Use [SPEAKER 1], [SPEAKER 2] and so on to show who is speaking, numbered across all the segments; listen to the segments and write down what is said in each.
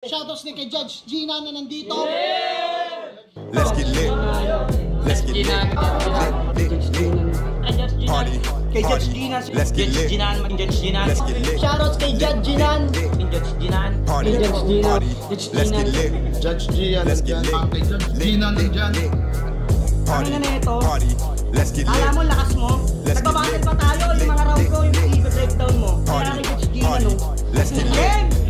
[SPEAKER 1] Shoutouts ni kay Judge Gina na nandito.
[SPEAKER 2] Let's get lit. Let's get lit. Party.
[SPEAKER 3] Kay Judge Gina.
[SPEAKER 2] Let's get lit. Let's get lit.
[SPEAKER 1] Shoutouts kay Judge Gina.
[SPEAKER 2] Party. Party. Let's get lit.
[SPEAKER 4] Judge Gina.
[SPEAKER 2] Let's get lit.
[SPEAKER 4] Kay Judge Gina nandyan.
[SPEAKER 2] Party.
[SPEAKER 3] Ano na ito?
[SPEAKER 2] Party. Let's get lit.
[SPEAKER 3] Alam mo, lakas mo. Nagbabattle pa tayo. Yung mga round ko, yung i-breakdown mo. Kaya kay Judge Gina, no?
[SPEAKER 2] Let's get lit.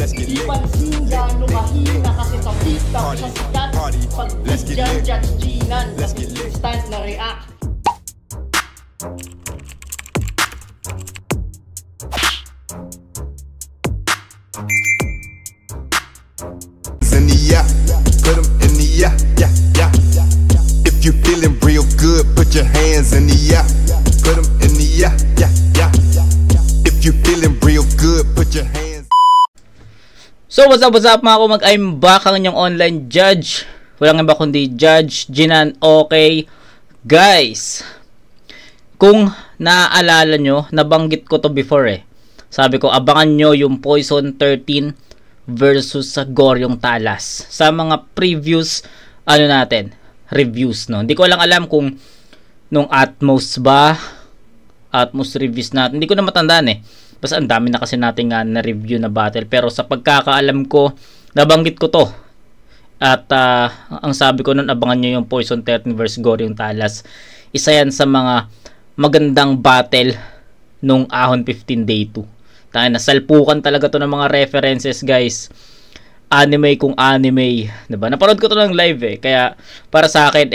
[SPEAKER 2] Let's get
[SPEAKER 1] Di
[SPEAKER 2] lit.
[SPEAKER 1] pansin gano'ng mahina kasi sa pista
[SPEAKER 2] Party.
[SPEAKER 1] siya sikat.
[SPEAKER 2] Party.
[SPEAKER 1] Pag
[SPEAKER 2] Let's get
[SPEAKER 1] dyan
[SPEAKER 2] lit.
[SPEAKER 1] Judge Gina,
[SPEAKER 2] Let's get lit.
[SPEAKER 1] instant na react.
[SPEAKER 2] In the yeah, put 'em in the yeah, yeah, yeah. If you feeling real good, put your hands in the yeah, put 'em in the yeah, yeah, yeah. If you feeling real good, put your hands.
[SPEAKER 5] So what's up mga kumag, I'm back ang inyong online judge. Walang iba kundi Judge Ginan. Okay guys, kung naaalala nyo, nabanggit ko to before sabi ko abangan nyo yung Poison 13 versus sa Goryong Talas sa mga previous reviews, no. Hindi ko lang alam kung nung Atmos reviews natin, hindi ko na matandaan basta ang dami na kasi natin na review na battle, pero sa pagkakaalam ko nabanggit ko to at ang sabi ko nun, abangan nyo yung Poison 13 versus Goryong Talas. Isa yan sa mga magandang battle nung Ahon 15 Day 2. Tayo na, salpukan talaga to ng mga references guys, anime kung anime, diba? Napanood ko to ng live kaya para sa akin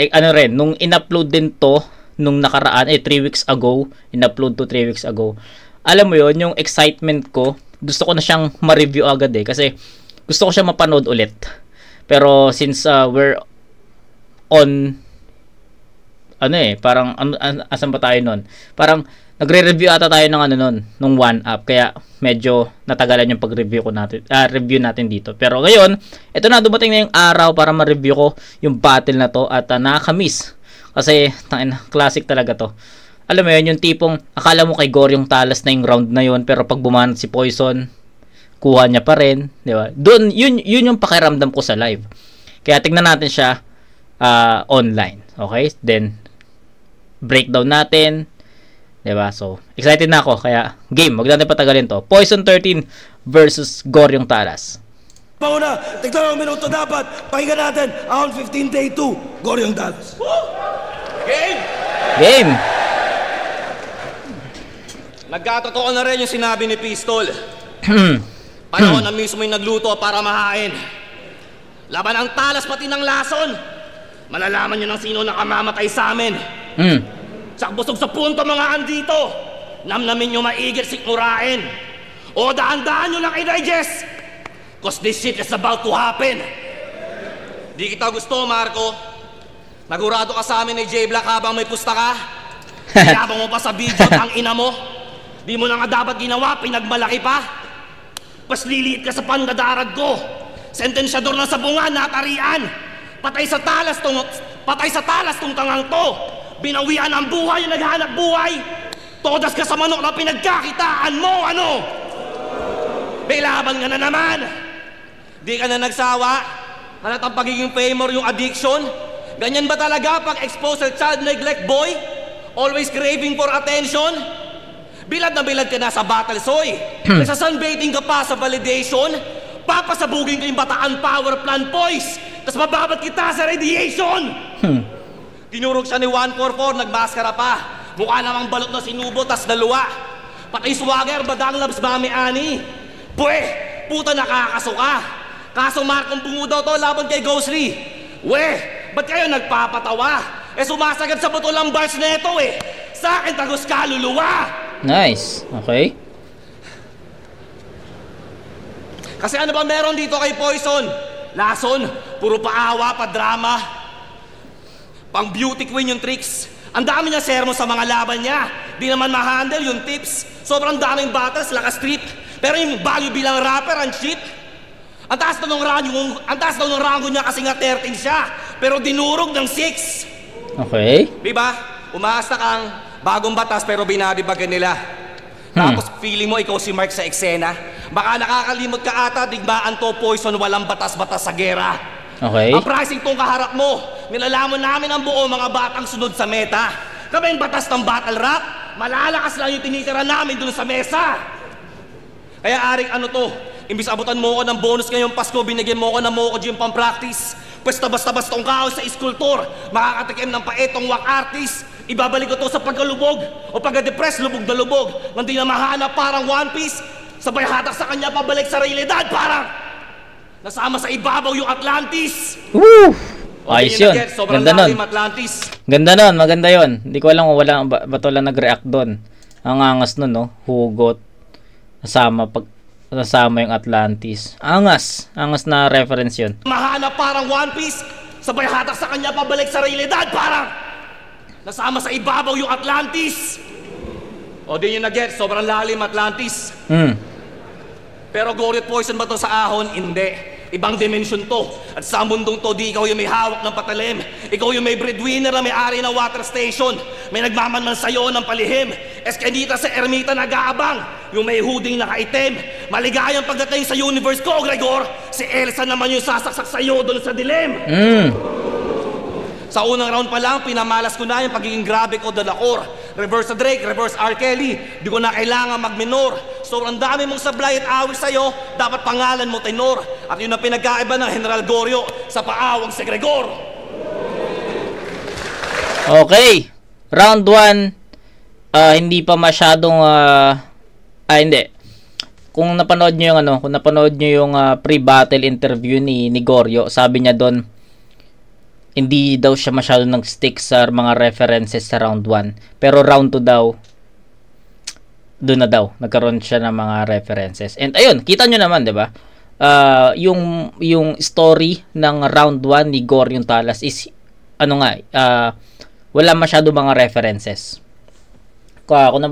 [SPEAKER 5] nung in-upload din to nung nakaraan 3 weeks ago, in-upload to 3 weeks ago. Alam mo yon, yung excitement ko, gusto ko na siyang ma-review agad kasi gusto ko siya mapanood ulit. Pero since we're on parang asan ba tayo nun? Parang nagre-review ata tayo ng nung one up, kaya medyo natagalan yung pag-review review natin dito. Pero ngayon, ito na, dumating na yung araw para ma-review ko yung battle na to at nakaka-miss. Kasi classic talaga to. Alam mo yun, yung tipong akala mo kay Goryong Talas na yung round na yun, pero pag bumanat si Poison, kuha niya pa rin, di ba? Doon, yun yung pakiramdam ko sa live. Kaya tignan natin siya online. Okay? Then breakdown natin, di ba? So, excited na ako. Kaya game, wag natin patagalin to. Poison 13 versus Goryong Talas.
[SPEAKER 6] Pauna, tignan ang minuto dapat. Pakinggan natin, Ahon 15 Day 2, Goryong Talas.
[SPEAKER 5] Game!
[SPEAKER 7] Nagkatotoo na rin yung sinabi ni Pistol. Panahon na mismo yung nagluto para mahain. Laban ang Talas pati ng Lason. Malalaman nyo ng sino nakamamatay sa amin. Tsak busog sa punto mga andito. Namnamin nyo maigit sikmurain. O daan-daan nyo lang i-digest. Cause this shit is about to happen. Di kita gusto, Marco. Nagurado ka sa amin ni J Black habang may pustaka. Yabang mo pa sa video ang ina mo. Di mo na nga dapat ginawa, pinagmalaki pa. Pas liliit ka sa pandadarag ko. Sentensyador na sa bunga, natarian. Patay sa talas tong tangang to. Binawian ang buhay, yung naghanap buhay. Todas ka sa manok na pinagkakitaan mo, ano? May laban ka na naman. Di ka na nagsawa. Halatang pagiging famous yung addiction. Ganyan ba talaga pag exposed sa child neglect boy? Always craving for attention? Bilad na bilad ka na sa battle, soy. Nagsasunbaiting ka pa sa validation. Papasabugin ko yung Bataan Power Plant boys. Tapos mababat kita sa radiation. Tinurog siya ni 144, nagmaskara pa. Mukha namang balot na sinubo, tas naluwa. Patay swagger, badang labs mami ani. Pwe, puta nakakasuka. Kaso Markong bungo daw to laban kay Ghostly. Weh, ba't kayo nagpapatawa? Sumasagad sa buto lang bars neto Sa akin tagos kaluluwa.
[SPEAKER 5] Nice, okay.
[SPEAKER 7] Kasi ano ba meron dito kay Poison? Lason, puro paawa, padrama. Pang beauty queen yung tricks. Ang dami niya sermo sa mga laban niya. Di naman ma-handle yung tips. Sobrang daming battles, lakas street. Pero yung value bilang rapper, ang cheap. Ang taas daw ng rango niya kasi nga 13 siya. Pero dinurog ng 6.
[SPEAKER 5] Okay.
[SPEAKER 7] Diba? Umaasta kang bagong batas pero binabibagan nila. Tapos feeling mo ikaw si Mark sa eksena. Baka nakakalimot ka ata, digmaan to, Poison, walang batas-batas sa gera.
[SPEAKER 5] Okay.
[SPEAKER 7] Ang pricing tong kaharap mo, nilalaman namin ang buo mga batang sunod sa meta. Kami yung batas ng battle rap, malalakas lang yung tinitira namin dun sa mesa. Kaya Arik, ano to? Imbis abutan mo ko ng bonus ngayong Pasko, binigyan mo ko ng Moco Gym pang practice. Pwesta basta-bastong kaos sa iskultor, makakatikim ng paetong wak artist. Ibabalik ko to sa pagkalubog o pagka-depress, lubog na lubog. Nang di na mahanap parang One Piece, sabay hatak sa kanya pabalik sa realidad, parang nasama sa ibabaw yung Atlantis.
[SPEAKER 5] Woo! Ayos yun.
[SPEAKER 7] Sobrang
[SPEAKER 5] Ganda nun.
[SPEAKER 7] lalim, Atlantis.
[SPEAKER 5] Ganda nun, maganda yun. Hindi ko alam kung wala, ba't wala nag-react doon. Ang angas nun, no? Hugot. Nasama yung Atlantis. Angas na reference yun.
[SPEAKER 7] Mahanap parang One Piece, sabay hatak sa kanya pabalik sa realidad, parang nasama sa ibabaw yung Atlantis. O di nyo na-get, sobrang lalim, Atlantis. Pero Gory at Poison ba to sa ahon? Hindi. Ibang dimension to. At sa mundong to, di ikaw yung may hawak ng patalim. Ikaw yung may breadwinner na may-ari ng water station. May nagmamanman sa'yo ng palihim. Eskanita sa ermita nag-aabang. Yung may huding nakaitim. Maligayang pagdating sa universe ko, Gregor. Si Elsa naman yung sasaksak sa'yo doon sa dilim. Sa unang round pa lang, pinamalas ko na yung pagiging grabe ko dalakor. Reverse sa Drake, reverse R. Kelly. Di ko na kailangan mag-minor. Sobrang dami mong sablay at awit sa'yo, dapat pangalan mo tenor. At yun ang pinagkaiba ng General Goryo sa paawang si Gregor.
[SPEAKER 5] Okay. Round 1. Hindi pa masyadong hindi. Kung napanood nyo yung pre-battle interview ni Goryo, sabi niya doon, hindi daw siya masyado nag-stick sa mga references sa round 1. Pero round 2 daw, doon na daw, nagkaroon siya ng mga references. And ayun, kita nyo naman, di ba? Yung story ng round 1 ni Goryo Talas is, wala masyado mga references. Kung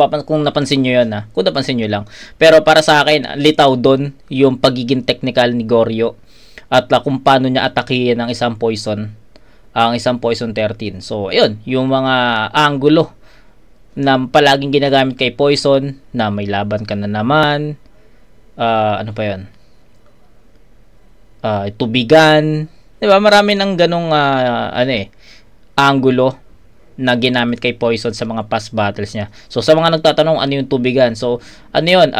[SPEAKER 5] napansin nyo yun, kung napansin nyo lang. Pero para sa akin, litaw doon yung pagiging technical ni Goryo at kung paano niya atakihin ang isang Poison 13. So, ayun, yung mga angulo na palaging ginagamit kay Poison, na may laban ka na naman, ano pa yun? Tubigan, diba? Marami ng ganong, angulo na ginamit kay Poison sa mga past battles niya. So, sa mga nagtatanong, ano yung tubigan? So, ano yun?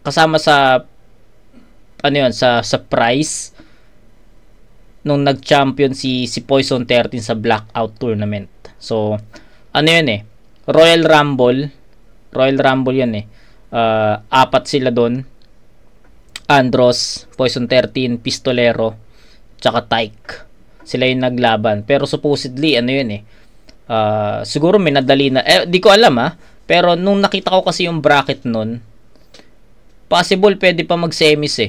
[SPEAKER 5] Kasama sa, sa prize, nung nag-champion si Poison 13 sa Blackout Tournament. So, Royal Rumble yun apat sila doon. Andros, Poison 13, Pistolero, tsaka Tyke. Sila yung naglaban. Pero supposedly, siguro may nadali na, di ko alam pero nung nakita ko kasi yung bracket nun, possible pwede pa mag-semis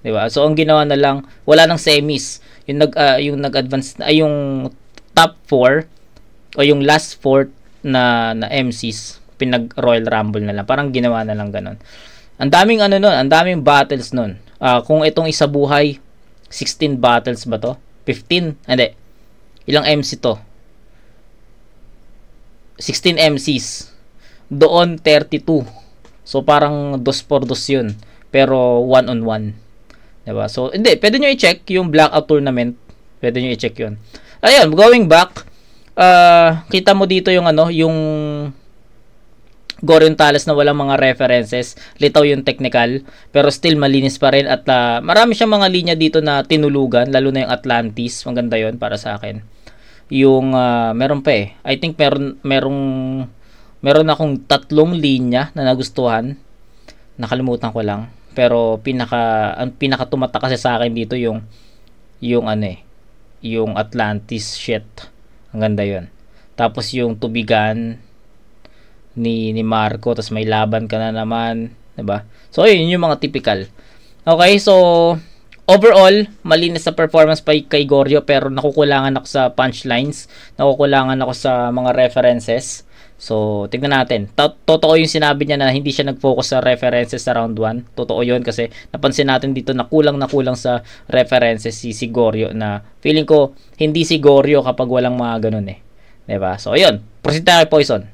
[SPEAKER 5] diba? So, ang ginawa na lang, wala nang semis. Yung nag-advance yung top 4 o yung last 4 na MCs pinag-Royal Rumble na lang. Parang ginawa na lang ganun. Ang daming ang daming battles nun. Kung itong isa buhay, 16 battles ba to? 15? Hindi. Ilang MC to? 16 MCs. Doon 32. So parang 2-4-2 yun. Pero 1-on-1. Diba? So, hindi. Pwede nyo i-check yung Blackout Tournament. Pwede nyo i-check yun. Ayun, going back, kita mo dito yung yung Goryo Talas na walang mga references. Litaw yung technical. Pero still malinis pa rin. At marami siyang mga linya dito na tinulugan. Lalo na yung Atlantis. Maganda yun para sa akin. Yung, meron pa I think meron akong 3 linya na nagustuhan. Nakalimutan ko lang. Pero ang pinaka tumata kasi sa akin dito yung Atlantis shit. Ang ganda 'yon. Tapos yung tubigan ni Marco, tapos may laban ka na naman, 'di ba? So yun yung mga typical. Okay, so overall, malinis sa performance pa kay Goryo, pero nakukulangan ako sa punchlines, nakukulangan ako sa mga references. So, tignan natin. Totoo yung sinabi niya na hindi siya nag-focus sa references sa round 1. Totoo yun kasi napansin natin dito na kulang sa references si Goryo, na feeling ko hindi si Goryo kapag walang mga ganun Diba? So, ayun. Proceed tayo kay Poison.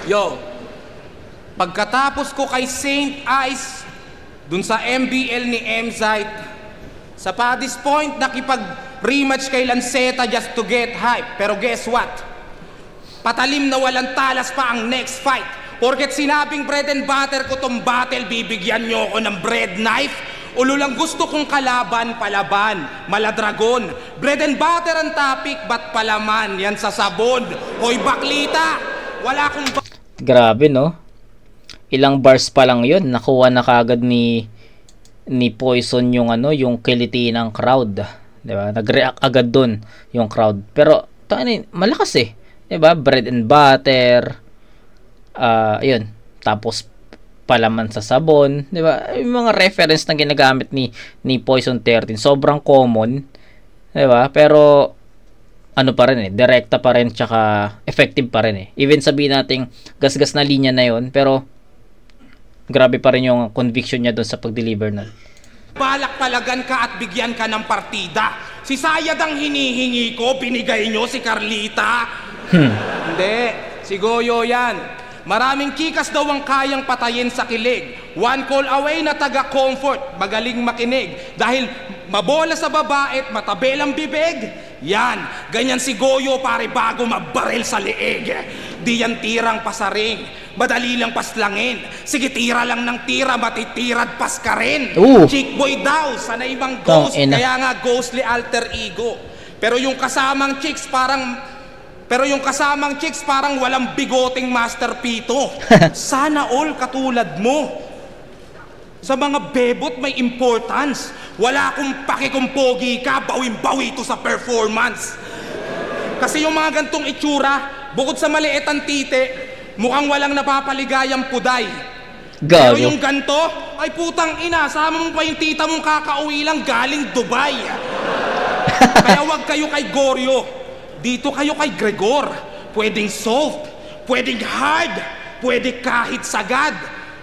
[SPEAKER 8] Yo, pagkatapos ko kay Saint Ice, dun sa MBL ni M-Zite, sa Paddy's Point, nakipag-rematch kay Lanceta just to get hype. Pero guess what? Patalim na walang talas pa ang next fight. Porket sinabing bread and butter ko tong battle, bibigyan nyo ako ng bread knife. Ulo lang gusto kong kalaban, palaban, maladragon. Bread and butter ang topic, ba't palaman? Yan sa sabon. Hoy baklita, wala akong...
[SPEAKER 5] Grabe, no? Ilang bars pa lang yun, nakuha na kagad ni Poison yung ano, yung kiliti ng crowd. 'Di ba? Nag-react agad doon yung crowd. Pero malakas eh. 'Di ba? Bread and butter. Yun. Tapos palaman sa sabon, 'di ba? Yung mga reference na ginagamit ni Poison 13, sobrang common, 'di ba? Pero ano pa rin eh, direkta pa rin tsaka effective pa rin eh. Even sabihin nating gasgas na linya na 'yon, pero grabe pa rin yung conviction niya doon sa pag-deliver nun.
[SPEAKER 8] Balak palagan ka at bigyan ka ng partida. Si Sayad ang hinihingi ko, binigay nyo si Carlita. Hindi, si Goyo yan. Maraming kikas daw ang kayang patayin sa kilig. One call away na taga-comfort, magaling makinig. Dahil mabola sa babae at matabel ang bibig. Yan, ganyan si Goyo pare bago mabaril sa leeg. Di yan tirang pasaring. Madali lang paslangin. Sige, tira lang ng tira, matitirad pas ka rin. Chick boy daw, sanay bang ghost, kaya nga ghostly alter ego. Pero yung kasamang chicks parang walang bigoting Master Pito. Sana all katulad mo. Sa mga bebot may importance. Wala akong paki kung pogi ka, bawin-bawi to sa performance. Kasi yung mga gantong itsura, bukod sa maliit ang tite, mukhang walang napapaligayang puday. Pero yung ganto, ay putang ina, sama mo pa yung tita mong kakauwi lang galing Dubai. Kaya wag kayo kay Goryo, dito kayo kay Gregor. Pwedeng soft, pwedeng hard, pwede kahit sagad.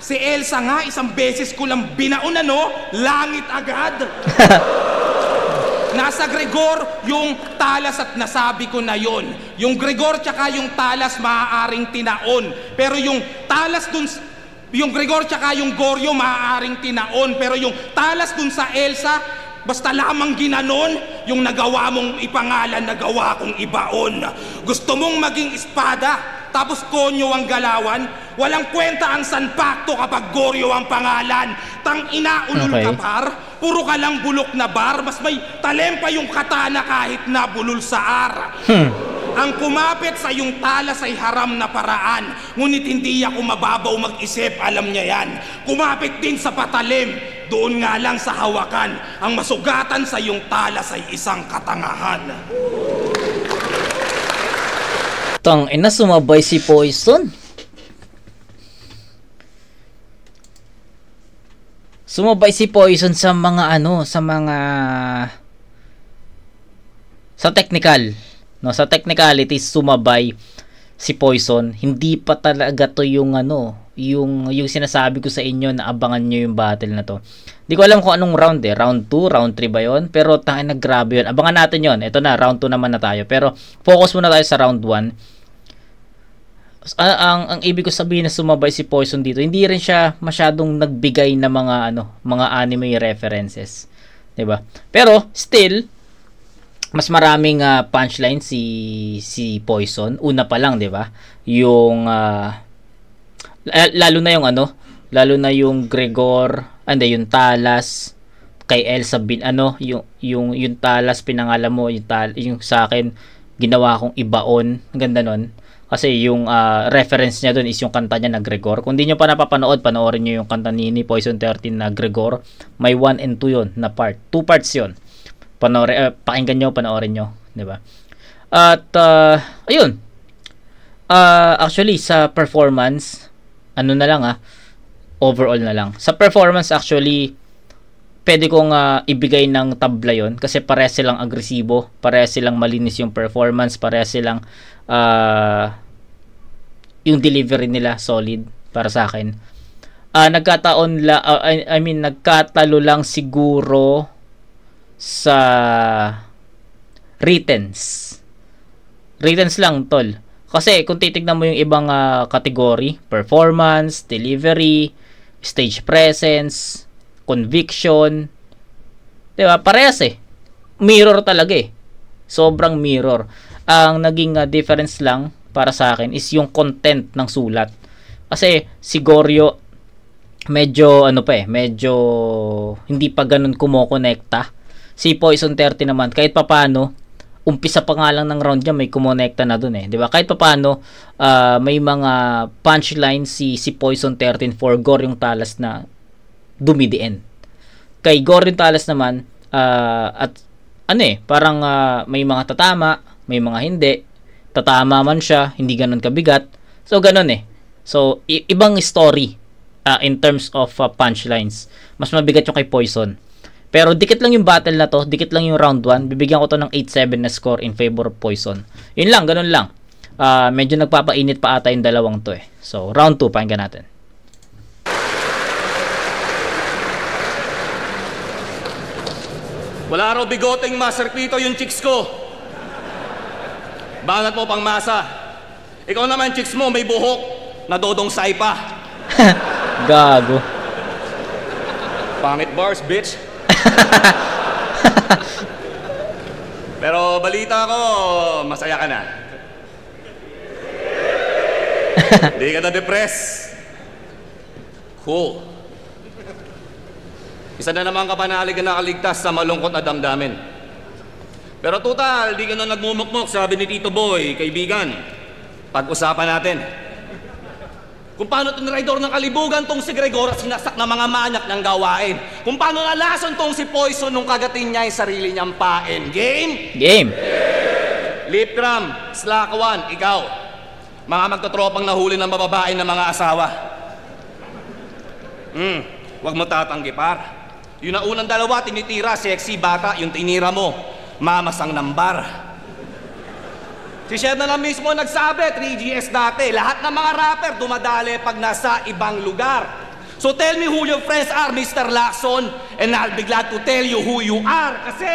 [SPEAKER 8] Si Elsa nga, isang beses ko lang binaon langit agad. Nasa Gregor yung talas at nasabi ko na yon. Yung Gregor tsaka yung talas maaaring tinaon. Pero yung talas dun, yung Gregor tsaka yung Goryo maaaring tinaon. Pero yung talas dun sa Elsa, basta lamang ginanon, yung nagawa mong ipangalan, nagawa kong ibaon. Gusto mong maging espada, tapos konyo ang galawan, walang kwenta ang sanpakto kapag Goryo ang pangalan. Tang ina, ulul ka par, puro ka lang bulok na bar, mas may talempa yung katana kahit na bulol sa ar. Ang kumapit sa iyong talas ay haram na paraan, ngunit hindi ako mababaw mag-isip, alam niya yan. Kumapit din sa patalim, doon nga lang sa hawakan, ang masugatan sa iyong talas ay isang katangahan.
[SPEAKER 5] Tang ina, sumabay si Poison. Sumabay si Poison sa mga sa technical, no, sa technicalities sumabay si Poison. Hindi pa talaga to yung yung sinasabi ko sa inyo na abangan nyo yung battle na to. Hindi ko alam kung anong round round 2, round 3 ba yun, pero tangin na grabe yun. Abangan natin yun. Ito na, round 2 naman na tayo, pero focus muna tayo sa round 1. Ang ibig ko sabihin na sumabay si Poison dito, hindi rin siya masyadong nagbigay na mga anime references, 'di ba? Pero still mas maraming punchline si Poison. Una pa lang, 'di ba? Yung lalo na yung Gregor, yung talas kay Elsa yung talas pinangalan mo, yung sa akin ginawa kong ibaon. Ang ganda nun. Kasi yung reference niya doon is yung kanta niya na Gregor. Kung di nyo pa napapanood, panoorin nyo yung kanta ni Poison 13 na Gregor. May 1 and 2 yun na part. 2 parts yun. Pakinggan nyo, panoorin nyo. Diba? At, ayun. Actually, sa performance, overall na lang. Sa performance, actually, pwede kong ibigay ng tabla yun. Kasi parehas silang agresibo. Parehas silang malinis yung performance. Parehas silang yung delivery nila solid para sa akin. Nagkatalo lang siguro sa writtens lang, tol. Kasi kung titignan mo yung ibang category, performance, delivery, stage presence, conviction, 'di ba? Parehas eh. Mirror talaga eh. Sobrang mirror. Ang naging difference lang para sa akin is yung content ng sulat. Kasi si Goryo medyo medyo hindi pa ganun kumokonekta. Si Poison 30 naman kahit papaano, umpisa pa nga lang ng round niya may kumonekta na dun eh, 'di ba? Kahit papaano may mga punchline si Poison 13 for Goryong Talas na dumidiin. Kay Goryong Talas naman at parang may mga tatama, may mga hindi. Tatama man siya, hindi ganun kabigat. So ganun eh. So ibang story in terms of punchlines. Mas mabigat yung kay Poison. Pero dikit lang yung battle na to, dikit lang yung round 1. Bibigyan ko to ng 8-7 na score in favor of Poison. Yun lang, ganun lang. Medyo nagpapainit pa ata yung dalawang to eh. So, round 2, pakinggan natin.
[SPEAKER 7] Wala raw bigoteng maserpito yung chicks ko. Bangat mo pang masa. Ikaw naman chicks mo may buhok na dodong say pa.
[SPEAKER 5] Gago.
[SPEAKER 7] Pangit bars, bitch. Pero balita ko, masaya ka na. Di ka na-depress. Cool. Isa na naman ka panalig na nakaligtas sa malungkot na damdamin. Pero total, di ka na nagmumukmok, sabi ni Tito Boy, kaibigan. Pag-usapan natin kung paano tinraidor ng kalibugan tong si Gregor at sinasak na mga manyak ng gawain. Kung paano nalason tong si Poison nung kagatin niya yung sarili niyang pain. Game?
[SPEAKER 5] Game.
[SPEAKER 7] Lip cram, slack one, ikaw. Mga magtotropang nahuli ng bababae ng mga asawa. Huwag mo tatanggi par. Yung naunang dalawa, tinitira, sexy bata. Yung tinira mo, mamasang nambar. Si Chef na lang mismo nagsabi, 3GS dati, lahat ng mga rapper dumadali pag nasa ibang lugar. So tell me who your friends are, Mr. Lacson, and I'll be glad to tell you who you are. Kasi,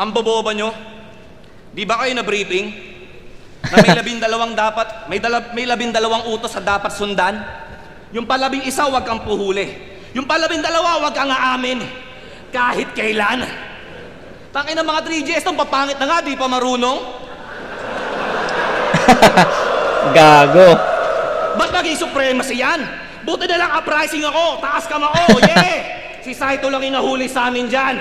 [SPEAKER 7] ang boboba nyo, di ba kayo na-briefing? Na may 12 dapat, may 12 utos sa dapat sundan? Yung pa-11, wag kang puhuli. Yung pa-12, wag kang aamin. Kahit kailan. Tangin ng mga 3GS, nung papangit na nga, di pa marunong.
[SPEAKER 5] Gago.
[SPEAKER 7] Ba't maging supremacy yan? Buti na lang uprising ako, taas kamao, yeah! Si Saito lang inahuli sa amin dyan.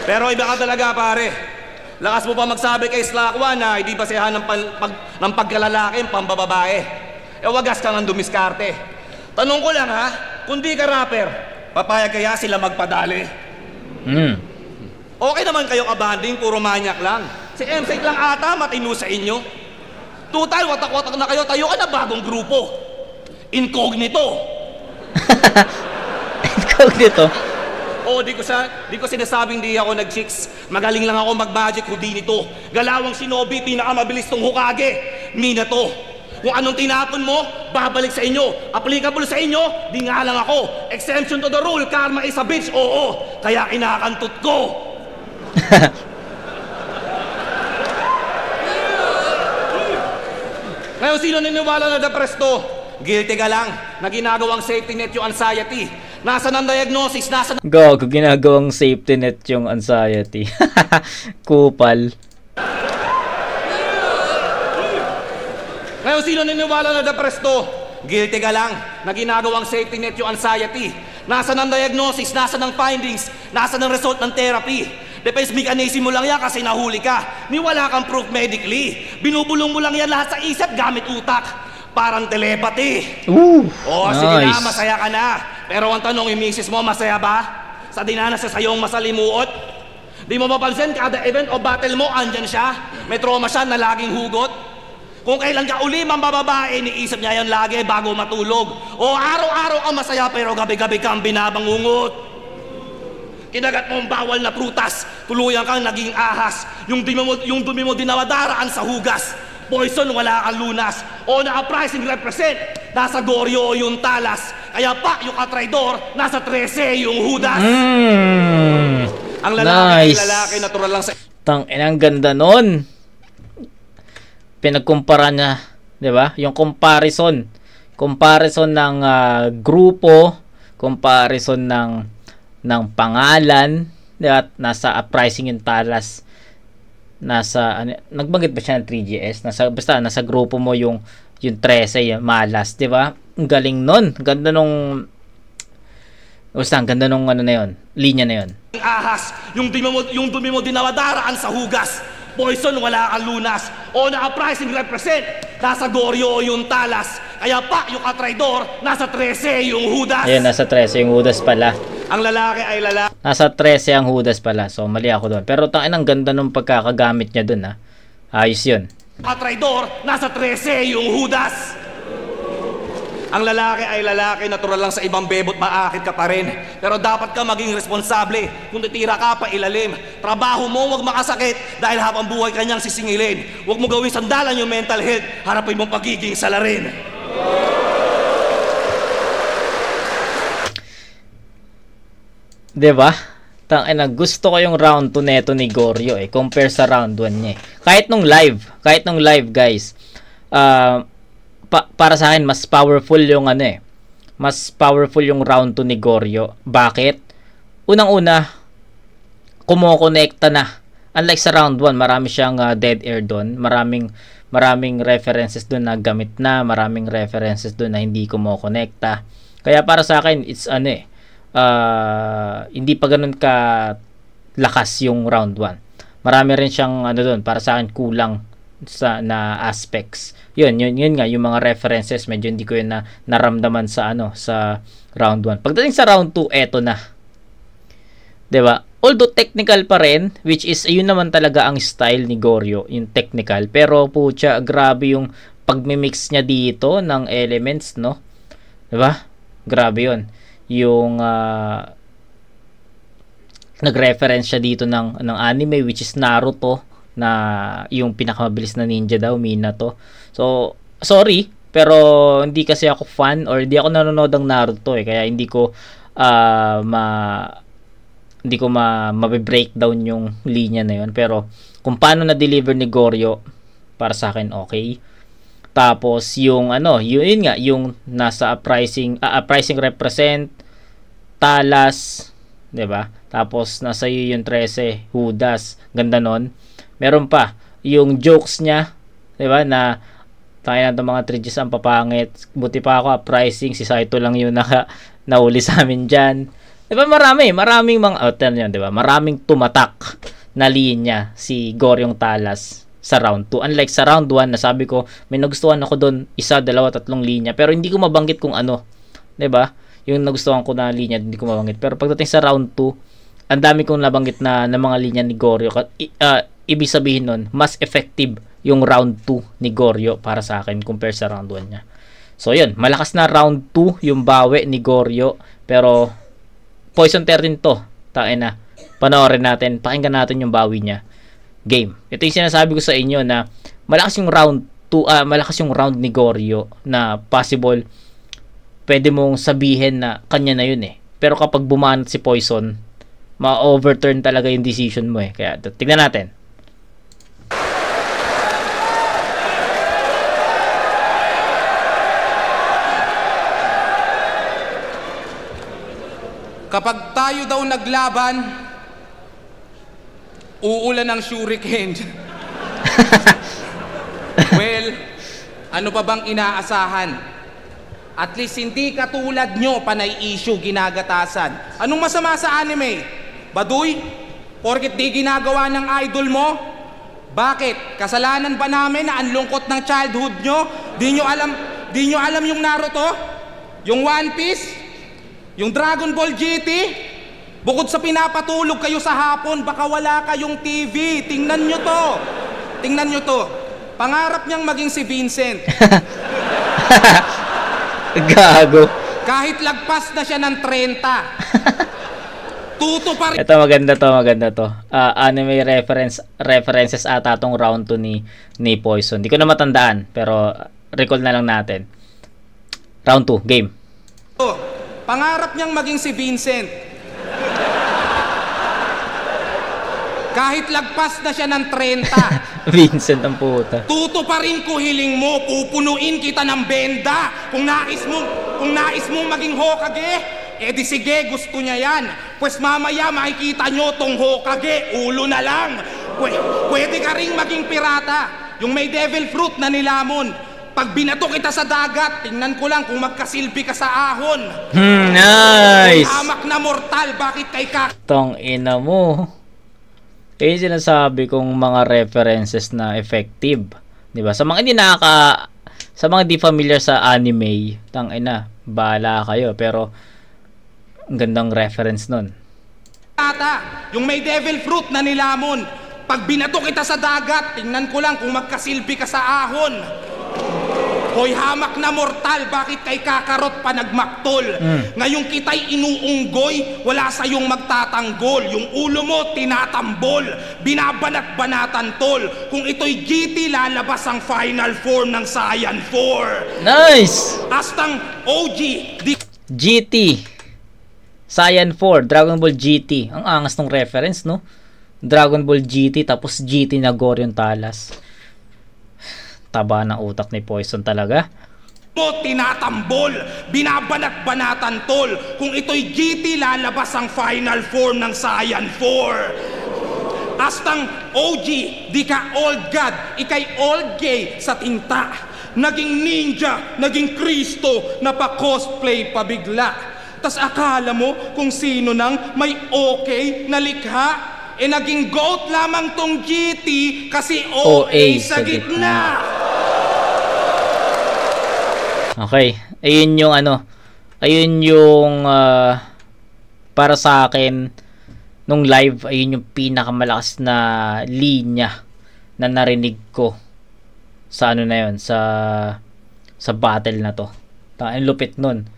[SPEAKER 7] Pero iba ka talaga pare. Lakas mo pa magsabi kay Slakwan na hindi basehan ng pagkalalaki, pambababae. Wagas ka ng dumiskarte. Tanong ko lang ha, kung di ka rapper, papayag kaya sila magpadali? Okay naman kayo kabanding, puro manyak lang. Si M-Site lang ata matino sa inyo. Total, watak-watak na kayo, tayo ka na bagong grupo. Incognito.
[SPEAKER 5] Incognito?
[SPEAKER 7] Oo, di ko sinasabing di ako nag-chicks. Magaling lang ako mag-magic Houdini to. Galawang shinobi, pinakamabilis tong Hokage. Minato. Kung anong tinapon mo, babalik sa inyo. Applicable sa inyo, di nga lang ako. Exemption to the rule, karma is a bitch, oo. Kaya kinakantot ko. Ngayon, sino niniwala na depressed to? Guilty ka lang na ginagawang safety net yung anxiety. Nasa ng diagnosis, nasa...
[SPEAKER 5] Gago, ginagawang safety net yung anxiety. Kupal.
[SPEAKER 7] Ngayon, sino niniwala na depressed to? Guilty ka lang na ginagawang safety net yung anxiety. Nasa ng diagnosis, nasa ng findings, nasa ng result ng therapy. Defense mechanism mo lang yan kasi nahuli ka. Ni wala kang proof medically. Binubulong mo lang yan lahat sa isip gamit utak. Parang telepathy.
[SPEAKER 5] Nice.
[SPEAKER 7] Sige na, masaya ka na. Pero ang tanong, yung misis mo, masaya ba? Sa dinanas sa sayong masalimuot? Di mo mapansin, kada event o battle mo, andyan siya. May trauma siya na laging hugot. Kung kailan ka uli mambababae, iniisip niya yan lagi bago matulog. O araw-araw ka masaya pero gabi-gabi kang binabangungot. Kinagat mo ang bawal na prutas, tuluyan kang naging ahas. Yung dumi mo dinawadaraan sa hugas. Poison, wala kang lunas. O naka-pricing represent, nasa Goryo yung talas. Kaya pa, yung katraidor, nasa 13 yung hudas. Ang lalaki
[SPEAKER 5] Nice.
[SPEAKER 7] ay lalaki, natural lang sa...
[SPEAKER 5] Ang ganda nun. Pinagkumpara niya, 'di ba? Yung comparison ng grupo, comparison ng pangalan, 'di ba? Nasa uprising yung talas. Nasa nagbanggit ba siya ng 3GS? Nasa grupo mo yung 13, yung malas, 'di ba? Ang galing nun. Ganda nung ang ganda nung ano na 'yon, linya na 'yon.
[SPEAKER 7] ahas, yung dumi mo dinawadaraan sa hugas. Poison, wala kang lunas. O naka-pricing represent, nasa Goryo yung talas. Kaya pa, yung katraidor, nasa 13 yung hudas.
[SPEAKER 5] Ayun, nasa 13 yung hudas pala.
[SPEAKER 7] Ang lalaki ay lalaki.
[SPEAKER 5] Nasa 13 ang hudas pala. So, mali ako doon. Pero tangin, ang ganda nung pagkakagamit niya doon, ha. Ayos yun.
[SPEAKER 7] Katraidor, nasa 13 yung hudas. Ang lalaki ay lalaki, natural lang sa ibang bebot, maakit ka pa rin. Pero dapat ka maging responsable. Kung titira ka pa ilalim, trabaho mo huwag makasakit dahil habang buhay kanyang sisingilin. Huwag mo gawing sandalan yung mental health, harapin mong pagiging salarin.
[SPEAKER 5] Diba? Tangina, gusto ko yung round 2 neto ni Goryo compare sa round 1 niya. Kahit nung live guys, para sa akin mas powerful yung mas powerful yung round 2 ni Goryo. Bakit? Unang-una, kumokonekta na. Unlike sa round 1, marami siyang dead air doon. Maraming references doon na gamit na, maraming references doon na hindi kumokonekta. Kaya para sa akin, it's hindi pa ganun ka lakas yung round 1. Marami rin siyang doon, para sa akin kulang na aspects. Yun nga yung mga references, medyo hindi ko yun naramdaman sa sa round 1. Pagdating sa round 2, eto na. 'Di ba? Although technical pa rin, which is yun naman talaga ang style ni Goryo, yung technical, pero pucha, grabe yung pagmi-mix niya dito ng elements, no? 'Di ba? Grabe 'yun. Yung nag-reference siya dito ng anime, which is Naruto, na yung pinakamabilis na ninja daw, Minato. So, sorry, pero hindi kasi ako fan or hindi ako nanonood ng Naruto kaya hindi ko ma-breakdown yung linya na yun. Pero kung paano na-deliver ni Goryo, para sa akin okay. Tapos yung yun nga, yung nasa uprising represent, talas, 'di ba? Tapos nasa yung 13, hudas, ganda nun. Meron pa yung jokes niya, 'di ba, na tayo na mga 3Gs ang papangit. Buti pa ako uprising, si Saito lang yung nauli sa amin diyan. 'Di ba, maraming mga yun, 'di ba? Maraming tumatak na linya si Goryong Talas sa round 2. Unlike sa round 1, na sabi ko may nagustuhan ako doon, 1, 2, 3 linya, pero hindi ko mabanggit kung 'di ba? Yung nagustuhan ko na linya, hindi ko mabanggit. Pero pagdating sa round 2, ang dami kong nabanggit na mga linya ni Goryo. Ibig sabihin nun, mas effective yung round 2 ni Goryo para sa akin compare sa round 1 niya. So yun, malakas na round 2 yung bawi ni Goryo, pero Poison 13 to. Tain na. Panoorin natin, pakinggan natin yung bawi niya. Game. Ito yung sinasabi ko sa inyo na malakas yung round 2, malakas yung round ni Goryo na possible pwede mong sabihin na kanya na yun Pero kapag bumanat si Poison, ma-overturn talaga yung decision mo Kaya tignan natin.
[SPEAKER 8] Kapag tayo daw naglaban, uulan ng shuriken. Well, ano pa bang inaasahan? At least hindi katulad nyo panay issue ginagatasan. Anong masama sa anime? Baduy? Porket di ginagawa ng idol mo? Bakit? Kasalanan ba namin na ang lungkot ng childhood nyo? Di nyo alam yung Naruto? Yung One Piece? Yung Dragon Ball GT? Bukod sa pinapatulog kayo sa hapon, baka wala kayong TV. Tingnan nyo to. Tingnan nyo to. Pangarap niyang maging si Vincent.
[SPEAKER 5] Gago.
[SPEAKER 8] Kahit lagpas na siya ng 30. Tuto pa rin.
[SPEAKER 5] Ito maganda to. Anime references ata tong round 2 ni Poison. Di ko na matandaan, pero recall na lang natin. Round 2, game.
[SPEAKER 8] Pangarap niyang maging si Vincent. Kahit lagpas na siya ng 30,
[SPEAKER 5] Vincent ang puta.
[SPEAKER 8] tuto pa rin ko hiling mo, pupunuin kita ng benda. Kung nais mo maging Hokage, di sige, gusto niya yan. Pues mamaya makikita nyo tong Hokage, ulo na lang. Pwede ka ring maging pirata, yung may devil fruit na nilamon. Pag binato kita sa dagat, tingnan ko lang kung magkasilbi ka sa ahon.
[SPEAKER 5] Nice!
[SPEAKER 8] Hamak na mortal, bakit kay
[SPEAKER 5] Tong ina mo. Yung sinasabi kong mga references na effective. Diba? Sa mga hindi familiar sa anime, tang ina, bahala kayo. Pero, ang gandang reference nun.
[SPEAKER 8] Yung may devil fruit na nilamon. Pag binato kita sa dagat, tingnan ko lang kung magkasilbi ka sa ahon. Hoy, hamak na mortal, bakit kay kakarot pa nagmaktol? Ngayong kita'y inuunggoy, wala sa'yong magtatanggol. Yung ulo mo, tinatambol, binabanat-banatan tol. Kung ito'y GT, lalabas ang final form ng Saiyan 4.
[SPEAKER 5] Nice!
[SPEAKER 8] Astang OG,
[SPEAKER 5] GT. Saiyan 4, Dragon Ball GT. Ang angas ng reference, no? Dragon Ball GT, tapos GT na Goryon Talas. Taba ng utak ni Poison talaga.
[SPEAKER 8] mo tinatambol, binabanat-banatan tol. Kung ito'y GT, lalabas ang final form ng Saiyan 4. Astang OG, di ka old god, ikay old gay sa tinta. Naging ninja, naging Kristo, napa-cosplay pabigla. Tas akala mo kung sino nang may okay na likha. Naging goat lamang tong GT kasi OA sa gitna.
[SPEAKER 5] Okay, ayun yung ayun yung para sa akin nung live, ayun yung pinakamalakas na linya na narinig ko sa na yun, sa battle na to. Ang lupit nun.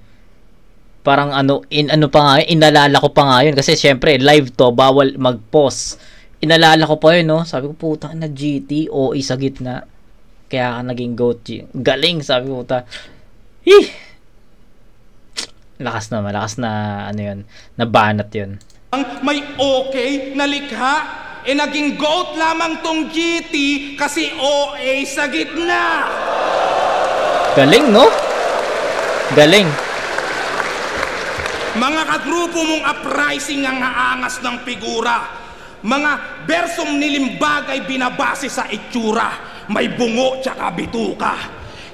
[SPEAKER 5] Parang pa nga yun, inalala ko pa nga yun kasi syempre live to, bawal mag-pause. Inalala ko pa yun, no? Sabi ko, puta na GT, OA sa gitna. Kaya ka naging GOAT. Galing, sabi ko, puta. Malakas na yun, nabanat yun.
[SPEAKER 8] May okay na likha, naging GOAT lamang tong GT kasi OA sa gitna.
[SPEAKER 5] Galing, no? Galing.
[SPEAKER 8] Mga kagrupo mong uprising ang aangas ng figura. Mga bersong nilimbagay binabase sa itsura. May bungo tsaka bituka.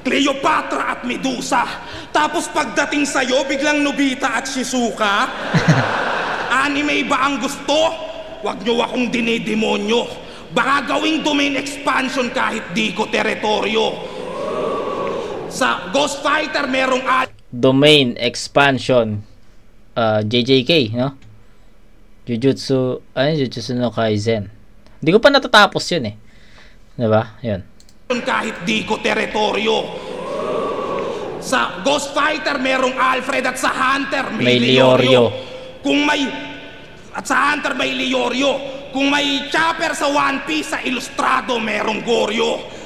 [SPEAKER 8] Cleopatra at Medusa. Tapos pagdating sa'yo, biglang Nobita at Shizuka. Anime ba ang gusto? Huwag nyo akong dinidemonyo. Baka gawing domain expansion kahit di ko teritoryo. Sa Ghost Fighter merong
[SPEAKER 5] domain expansion. JJK, no? Jujutsu no Kaisen. Hindi ko pa natatapos yun eh. Diba? Yun.
[SPEAKER 8] Kahit di ko teritoryo. Sa Ghost Fighter merong Alfred at sa Hunter may Leorio. At sa Hunter may Leorio. Kung may Chopper sa One Piece, sa Ilustrado merong Goryo.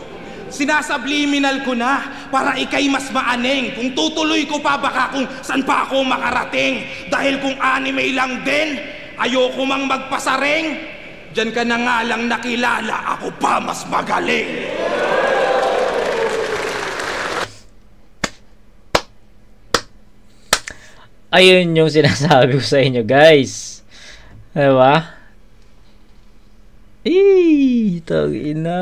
[SPEAKER 8] Sinasabliminal ko na para ikay mas maaneng. Kung tutuloy ko pa, baka kung saan pa ako makarating. Dahil kung anime lang din, ayoko mang magpasareng. Diyan ka na nga lang nakilala, ako pa mas magaling.
[SPEAKER 5] Ayun yung sinasabi ko sa inyo, guys. Diba? Tangina.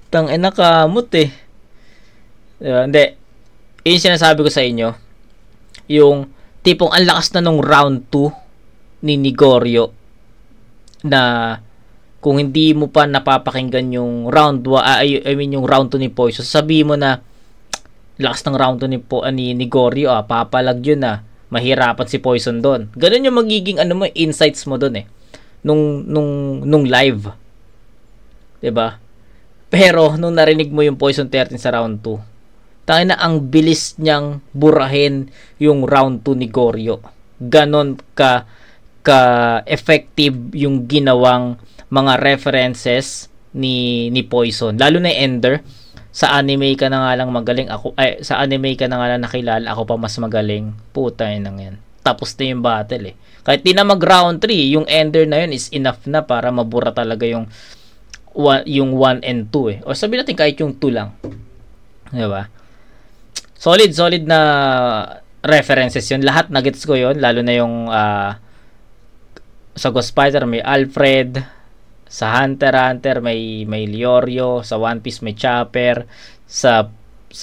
[SPEAKER 5] Tangina kamot eh. Diba? Hindi. Yung sinasabi ko sa inyo, yung tipong ang lakas na nung round 2 ni Goryo, na kung hindi mo pa napapakinggan yung round 1, yung round 2 ni Poison, sabihin mo na lakas ng round 2 ni Goryo, papalag yun mahirapan si Poison doon. Ganun yung magiging insights mo doon eh. Nung live. 'Di ba? Pero nung narinig mo yung Poison 13 sa round 2, tangina ang bilis niyang burahin yung round 2 ni Goryo. Ganon ka effective yung ginawang mga references ni Poison. Lalo na Ender, sa anime ka na nga lang magaling ako, sa anime ka na nga lang nakilala, ako pa mas magaling. Puta yun yan. tapos na yung battle eh. Kahit di na mag round 3, yung ender na yun is enough na para mabura talaga yung 1 and 2 eh. O sabihin natin kahit yung 2 lang. Diba? Solid na references yun. Lahat nagets ko yun. Lalo na yung sa Ghost Fighter may Alfred. Sa Hunter x Hunter may Leorio. Sa One Piece may Chopper. Sa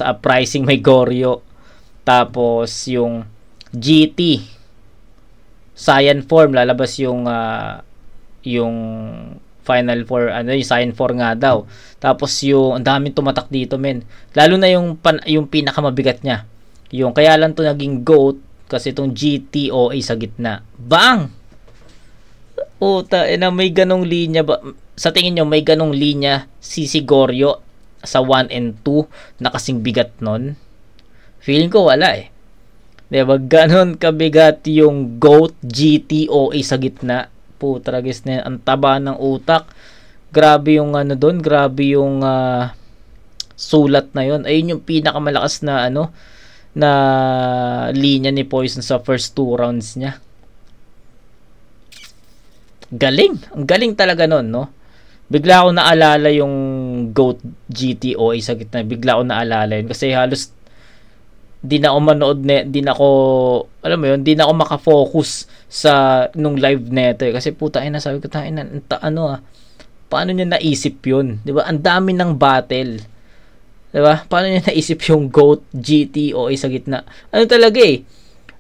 [SPEAKER 5] Uprising may Goryo. Tapos yung GT Saiyan form lalabas yung Final Four, yung Saiyan 4 nga daw. Tapos yung ang daming tumatak dito, men. Lalo na yung pinakamabigat niya. Yung kaya lang to naging GOAT kasi itong GTOA sa gitna. Bang! Puta, may ganong linya ba? Sa tingin nyo, may ganong linya si Goryo sa 1 and 2 na kasing bigat nun? Feeling ko wala eh. Diba? Ganon kabigat yung GOAT GTOA sa gitna. Puta, guys, na ang taba ng utak. Grabe yung doon, grabe yung sulat na yon. Ayun yung pinakamalakas na na linya ni Poison sa first 2 rounds niya. Galing. Ang galing talaga nun, no? Bigla ako naalala yung GOAT GTOA sa gitna. Bigla ako naalala yun. Kasi halos di na ako manood, di na ako, alam mo yun, di na ako makafocus sa nung live neto eh. Kasi puta, sabi ko, paano niya naisip yun? Diba? Ang dami ng battle. Diba? Paano niya naisip yung GOAT GTOA sa gitna? Ano talaga eh?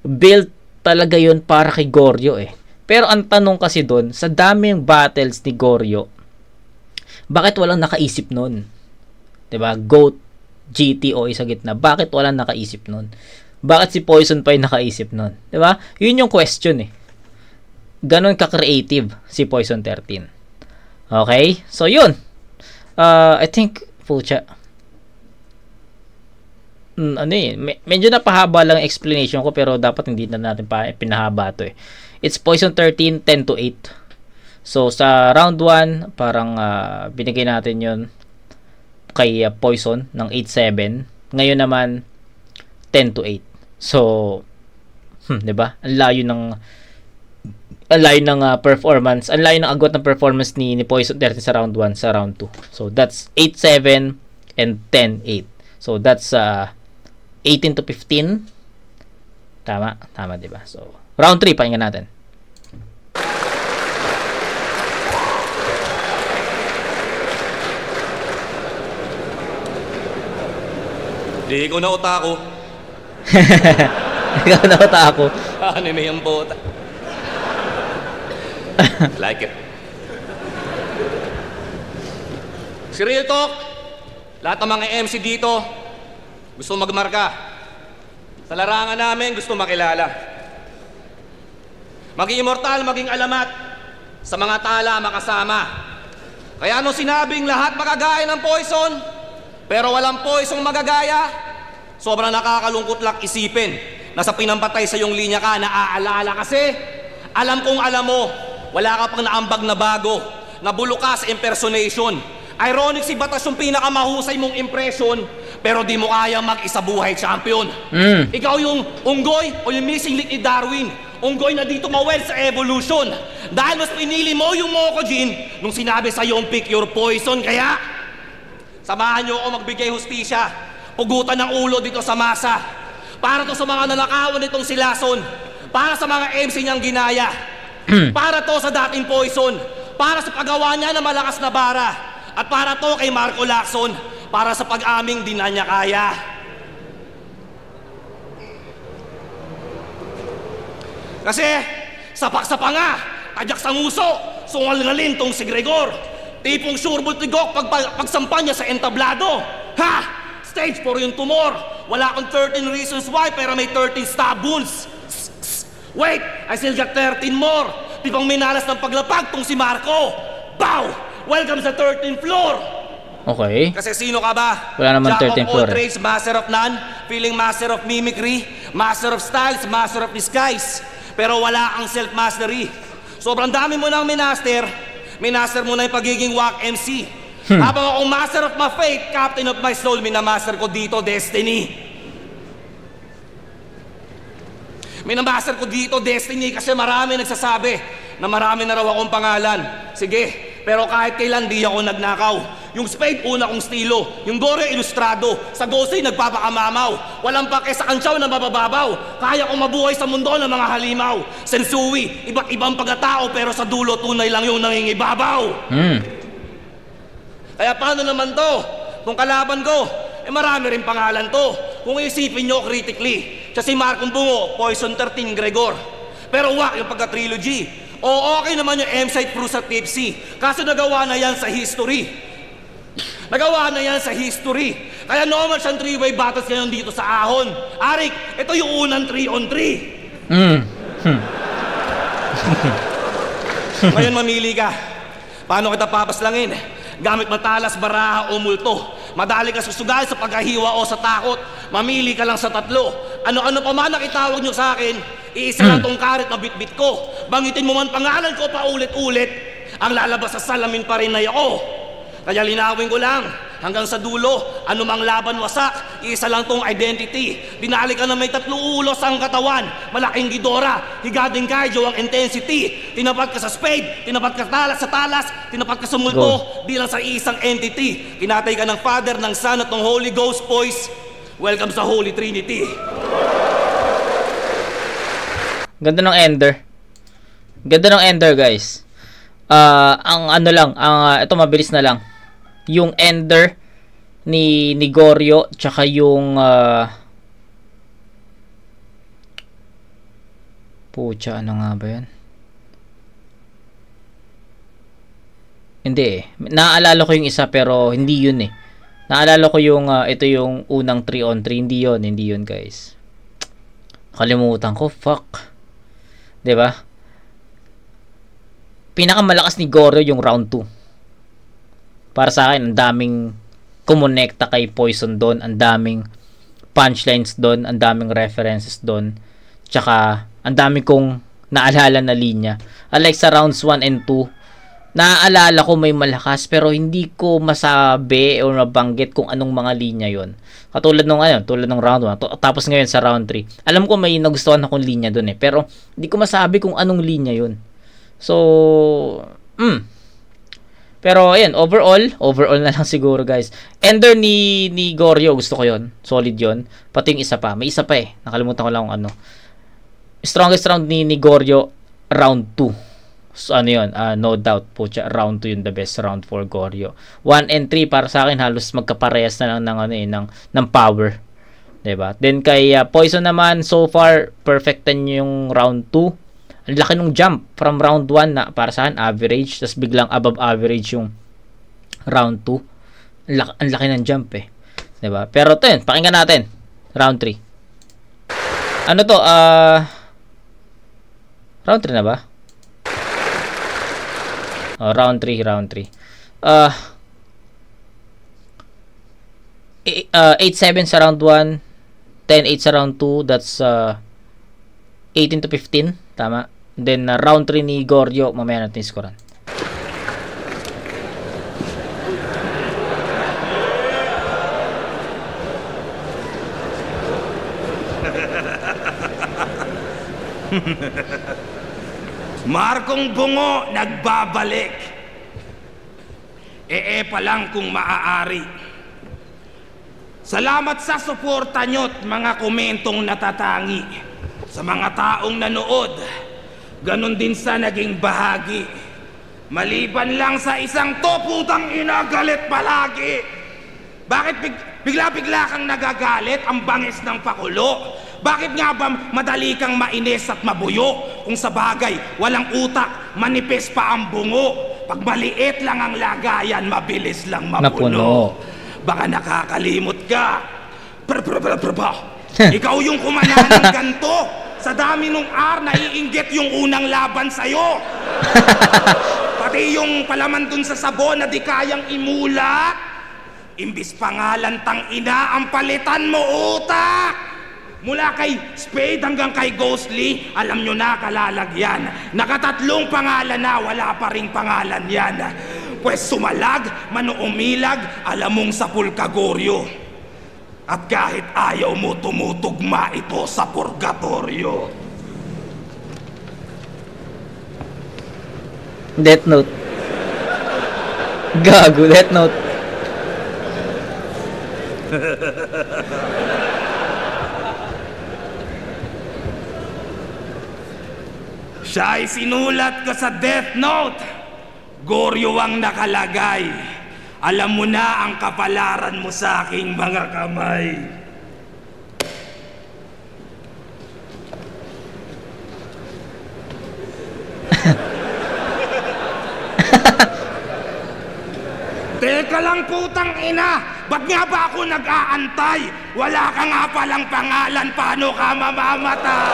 [SPEAKER 5] Built talaga yun para kay Goryo eh. Pero ang tanong kasi doon, sa daming battles ni Goryo, bakit walang nakaisip nun? Diba? GOAT GTOA sa gitna. Bakit walang nakaisip nun? Bakit si Poison pa yung nakaisip nun? Diba? Yun yung question eh. Ganon ka-creative si Poison 13. Okay? So, yun. I think, pucha. Medyo napahaba lang explanation ko pero dapat hindi na natin pa pinahaba to eh. It's Poison 13, 10 to 8. So, sa round 1, parang binigay natin yun kay Poison ng 8-7. Ngayon naman 10 to 8. So, 'di ba? Ang layo ng performance, ang layo ng agwat ng performance ni Poison 13 sa round 1 sa round 2. So, that's 8-7 and 10-8. So, that's 18 to 15. Tama, 'di ba? So, round 3 pakinggan natin.
[SPEAKER 7] Di ko na utako.
[SPEAKER 5] Ikaw na utako.
[SPEAKER 7] Anime yung bota. Like it. Si Real Talk, lahat ng mga MC dito, gusto magmarka. Sa larangan namin, gusto makilala. Maging immortal, maging alamat, sa mga tala makasama. Kaya nung sinabing lahat magagaya ng Poison, pero walang Poison magagaya, sobrang nakakalungkot lang isipin na sa pinampatay sa iyong linya ka, naaalala kasi alam kong alam mo, wala ka pang naambag na bago, nabulo ka sa impersonation. Ironic si Batas yung pinakamahusay mong impression, pero di mo kaya mag-isa buhay champion. Ikaw yung unggoy o yung missing link ni Darwin. Unggoy na dito mawel sa evolution. Dahil mas pinili mo yung Mokujin nung sinabi sa yung pick your poison. Kaya samahan nyo ako magbigay hustisya, pugutan ng ulo dito sa masa. Para to sa mga nanakawan nitong si Lason, para sa mga MC niyang ginaya, para to sa dating Poison, para sa paggawa niya na malakas na bara, at para to kay Marco Lacson, para sa pag-aming di na niya kaya. Kasi sapak-sapa nga, tajak sa nguso, sungal-ngalin tong si Gregor. Tipong sureball tigok pagsampa niya sa entablado. Ha! Stage 4 yung tumor. Wala akong 13 reasons why, pero may 13 stab wounds. Wait, I still got 13 more. Tipong minalas ng paglapag tong si Marco. Bow! Welcome sa 13th floor.
[SPEAKER 5] Okay.
[SPEAKER 7] Kasi sino ka ba?
[SPEAKER 5] Wala naman 13th floor.
[SPEAKER 7] Jack of all trades, master of none, feeling master of mimicry, master of styles, master of disguise. Pero wala kang self-mastery. Sobrang dami mo nang minaster. Minaster mo na yung pagiging wack MC. Habang akong master of my fate, captain of my soul, minamaster ko dito, destiny. Minamaster ko dito, Destiny, kasi marami nagsasabi na marami na raw akong pangalan. Sige, pero kahit kailan di ako nagnakaw. Yung Spade, una kong estilo. Yung Goryo, ilustrado. Sa Ghostly, nagpapakamamaw. Walang pake sa kantsaw na mabababaw. Kaya kong mabuhay sa mundo ng mga halimaw. Sensui, iba't ibang pagkatao, pero sa dulo, tunay lang yung nangingibabaw. Kaya paano naman to? Kung kalaban ko, marami rin pangalan to. Kung isipin nyo critically, siya si Marcong Bungo, Poison 13, Gregor. Pero wak yung pagka-trilogy. O okay naman yung M-Site Cruise at Tipsy. Kaso nagawa na yan sa history. Nagawa na yan sa history. Kaya normal siyang 3-way battles ngayon dito sa Ahon. Arik, ito yung unang 3-on-3. Ngayon mamili ka. Paano kita papaslangin? Gamit matalas, baraha o multo. Madali ka susugal sa paghahiwa o sa takot. Mamili ka lang sa tatlo. Ano-ano pa man nakitawag nyo sa akin, iisa lang tong karit na bitbit ko. Bangitin mo man pangalan ko pa ulit-ulit, ang lalabas sa salamin pa rin ay ako. Kaya linawin ko lang, hanggang sa dulo, anumang laban wasak, isa lang tong identity. Dinali ka na may 3 ulos ang katawan, malaking Ghidorah, higading cardio ang intensity. Tinapat ka sa Spade, tinapat ka sa talas, tinapat ka sa multo, di lang sa isang entity. Kinatay ka ng Father, ng Son at ng Holy Ghost, boys. Welcome sa Holy Trinity.
[SPEAKER 5] Ganda ng Ender. Ganda ng Ender, guys. Ang ano lang, ito mabilis na lang. Yung Ender ni Goryo tsaka yung pucha, ano nga ba yan? Hindi eh. Naaalala ko yung isa pero hindi yun eh. Naalala ko yung ito yung unang 3-on-3. Hindi yun guys. Kalimutan ko. Fuck. 'Di ba? Pinakamalakas ni Goryo yung round 2. Para sa akin, ang daming kumonekta kay Poison doon, ang daming punchlines doon, ang daming references doon. Tsaka ang dami kong naalala na linya. Unlike sa rounds 1 and 2, naaalala ko may malakas pero hindi ko masabi o nabanggit kung anong mga linya yon. Katulad nung tulad ng round 1, tapos ngayon sa round 3. Alam ko may nagustuhan akong linya doon eh, pero hindi ko masabi kung anong linya yon. So, pero ayan, overall na lang siguro guys. Ender ni Goryo, gusto ko yon. Solid yon. Pati yung isa pa. May isa pa eh. Nakalimutan ko lang kung ano. Strongest round ni Goryo, round 2. So ano yun? No doubt po. Round 2 yun the best round for Goryo. 1 and 3 para sa akin halos magkaparehas na lang ng power. 'Di ba? Then kay Poison naman, so far perfectan yung round 2. Ang laki nung jump from round 1 na para sa akin average, tapos biglang above average yung round 2. Ang laki ng jump eh. 'Di ba? Pero ito yun, pakinggan natin. Round 3. Ano to? Round 3 na ba? Round 3. 8-7 sa round 1, 10-8 sa round 2, that's 18 to 15, tama. Then round 3 ni Goryo, mamaya natin scorean.
[SPEAKER 8] Marcong Bungo nagbabalik. Pa lang kung maaari. Salamat sa suporta nyo't mga komentong natatangi. Sa mga taong nanood, ganon din sa naging bahagi. Maliban lang sa isang putang ina, galit palagi. Bakit bigla-bigla kang nagagalit? Ang bangis ng pakulo. Bakit nga ba madali kang mainis at mabuyo? Kung sa bagay, walang utak, manipis pa ang bungo. Pag maliit lang ang lagayan, mabilis lang mapuno. Baka nakakalimot ka. Ikaw yung kumana ng ganto. Sa dami nung naiinggit yung unang laban sa'yo. Pati yung palaman dun sa sabon na di kayang imulat. Imbis pangalan tang ina, ang palitan mo utak. Mula kay Spade hanggang kay Ghostly, alam nyo na kalalagyan. Nakatatlong pangalan na, wala pa ring pangalan yan. Pwes sumalag, manuumilag, alam mong sa pulkagoryo. At kahit ayaw mo tumutugma ito sa purgatorio.
[SPEAKER 5] Death Note. Gago, Death Note.
[SPEAKER 8] Siya ay sinulat ko sa Death Note. Goryo ang nakalagay. Alam mo na ang kapalaran mo sa aking mga kamay. Teka lang putang ina! Ba't nga ba ako nag-aantay? Wala ka nga palang pangalan, paano ka mamamatay?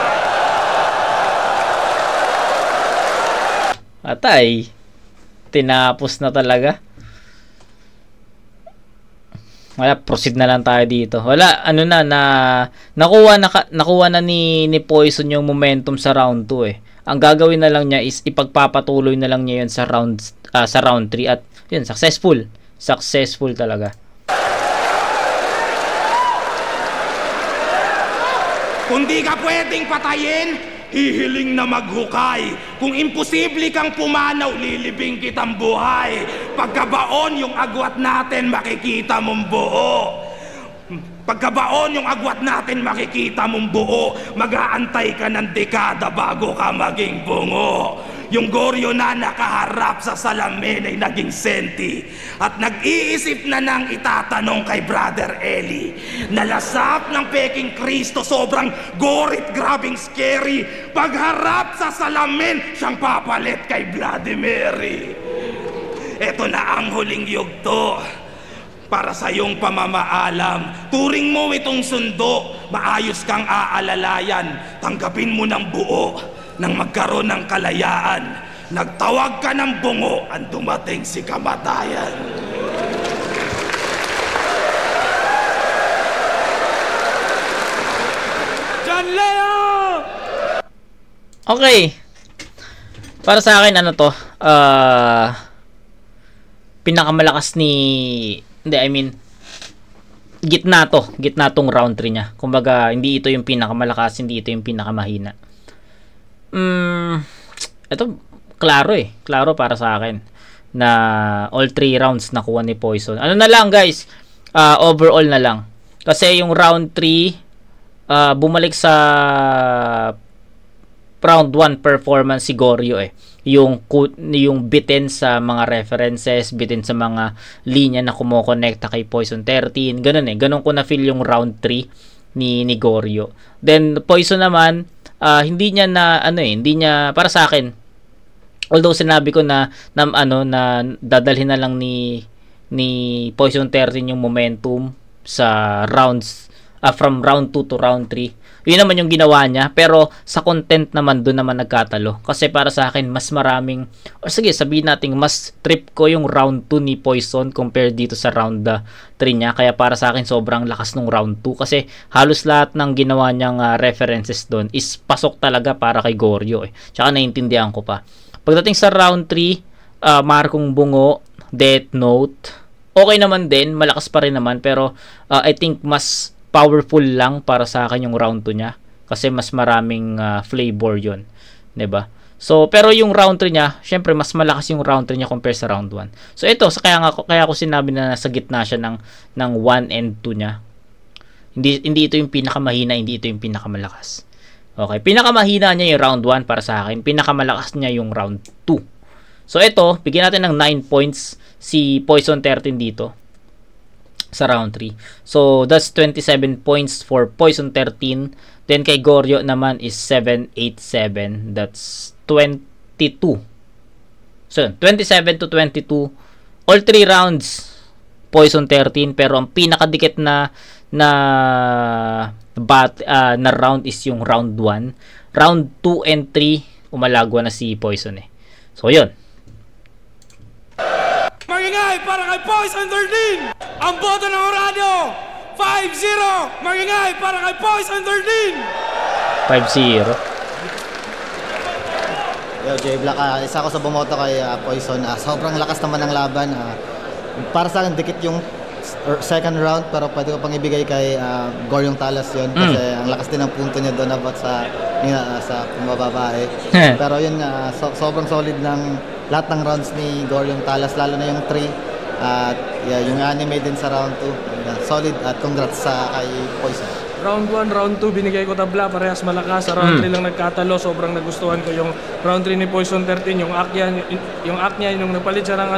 [SPEAKER 5] Atay. Tinapos na talaga. Wala, proceed na lang tayo dito. Wala, ano na, nakuha na ni Poison yung momentum sa round 2 eh. Ang gagawin na lang niya is ipagpapatuloy na lang niya yun sa round 3 at yun, successful talaga.
[SPEAKER 8] Kung di ka pwedeng patayin, hihiling na maghukay. Kung imposible kang pumanaw, lilibing kitang buhay. Pagkabaon yung agwat natin, makikita mong buo. Pagkabaon yung agwat natin, makikita mong buo. Mag-aantay ka ng dekada bago ka maging bungo. Yung Goryo na nakaharap sa salamin ay naging senti. At nag-iisip na nang itatanong kay Brother Eli. Nalasap ng peking Kristo, sobrang gorit, grabing scary. Pagharap sa salamin, siyang papalit kay Vladimir. Ito na ang huling yugto para sa iyong pamamaalam. Turing mo itong sundo, maayos kang aalalayan. Tanggapin mo ng buo nang magkaroon ng kalayaan. Nagtawag ka ng bungo, ang dumating si kamatayan. John Leo!
[SPEAKER 5] Okay. Para sa akin, ano to? Pinakamalakas ni... Hindi, I mean... Gitna tong round 3 niya. Kumbaga, hindi ito yung pinakamalakas, hindi ito yung pinakamahina. Ito klaro para sa akin na all 3 rounds nakuha ni Poison. Ano na lang guys, overall na lang kasi yung round 3 bumalik sa round 1 performance si Goryo yung bitin sa mga references, bitin sa mga linya na kumokonekta kay Poison 13, ganun ko na feel yung round 3 ni Goryo. Then Poison naman hindi niya para sa akin, although sinabi ko na dadalhin na lang ni Poison 13 yung momentum sa rounds from round 2 to round 3. Yun naman yung ginawa niya, pero sa content naman doon naman nagkatalo. Kasi para sa akin mas maraming, sige sabihin natin mas trip ko yung round 2 ni Poison compared dito sa round 3 niya. Kaya para sa akin sobrang lakas nung round 2 kasi halos lahat ng ginawa niyang references doon is pasok talaga para kay Goryo Tsaka naiintindihan ko pa. Pagdating sa round 3, Markong Bungo, Death Note, okay naman din, malakas pa rin naman, pero I think mas powerful lang para sa akin yung round 2 niya kasi mas maraming flavor yon, 'di ba? So pero yung round 3 niya, syempre mas malakas yung round 3 niya compare sa round 1. So ito, kaya ako sinabi na nasa gitna siya ng 1 and 2 niya. Hindi ito yung pinakamahina, hindi ito yung pinakamalakas. Okay, pinakamahina niya yung round 1 para sa akin, pinakamalakas niya yung round 2. So ito, bigyan natin ng 9 points si Poison 13 dito sa round 3. So that's 27 points for Poison 13. Then kay Goryo naman is 787. That's 22. So 27 to 22. All 3 rounds Poison 13, pero ang pinakadikit na round is yung round 1. Round 2 and 3 umalagwa na si Poison So yun.
[SPEAKER 8] Magingay para kay Poison 13! Ang boto ng radyo, 5-0! Magingay para kay Poison 13!
[SPEAKER 5] 5-0.
[SPEAKER 4] Yo, J Black, isa ko sa bumoto kay Poison. Sobrang lakas naman ng laban. Para sa akin, dikit yung second round, pero pwede ko pang ibigay kay Goryong Talas yun. Kasi ang lakas din ng punto niya doon about sa pumababa Pero yun, sobrang solid ng lahat ng rounds ni Goryong Talas, lalo na yung 3 at yung anime din sa round 2. Solid at congrats sa kay Poison.
[SPEAKER 9] Round 1, round 2, binigay ko tabla, parehas malakas. Sa round 3 lang nagkatalo, sobrang nagustuhan ko yung round 3 ni Poison 13, yung act niya, yung napalit siya ng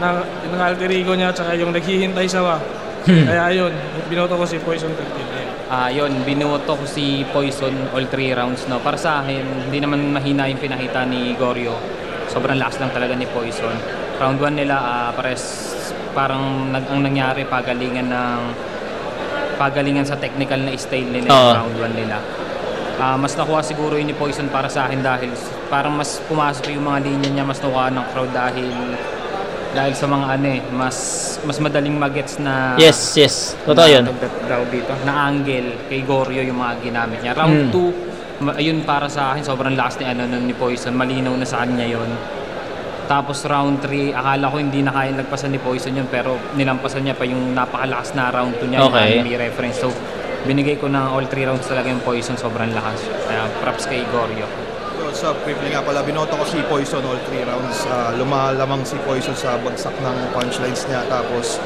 [SPEAKER 9] ng alter ego niya, tsaka yung naghihintay siya. Kaya ayun, binoto ko si Poison 13.
[SPEAKER 10] Yun, binoto ko si Poison all 3 rounds, no. Para sa akin, hindi naman mahina yung pinakita ni Goryo. Sobrang lakas lang talaga ni Poison. Round 1 nila, parang ang nangyari, pagalingan sa technical na style nila yung round 1 nila. Mas nakuha siguro yun ni Poison para sa akin dahil parang mas pumasok yung mga linya niya, mas nakuha ng crowd dahil sa mga mas madaling magets na
[SPEAKER 5] yes totoo yun
[SPEAKER 10] dito na angle kay Goryo yung mga ginamit niya. Round 2 ayun, para sa akin sobrang lakas ni Poison, malinaw na sa kanya yun. Tapos round 3 akala ko hindi na kaya nagpasan ni Poison yun, pero nilampasan niya pa yung napakalakas na round 2 niya.
[SPEAKER 5] Okay.
[SPEAKER 10] May reference, so binigay ko ng all 3 rounds talaga yung Poison, sobrang lakas. Kaya props kay Goryo.
[SPEAKER 11] Sa briefly nga pala, binoto ko si Poison all 3 rounds. Lumalamang si Poison sa bagsak ng punchlines niya. Tapos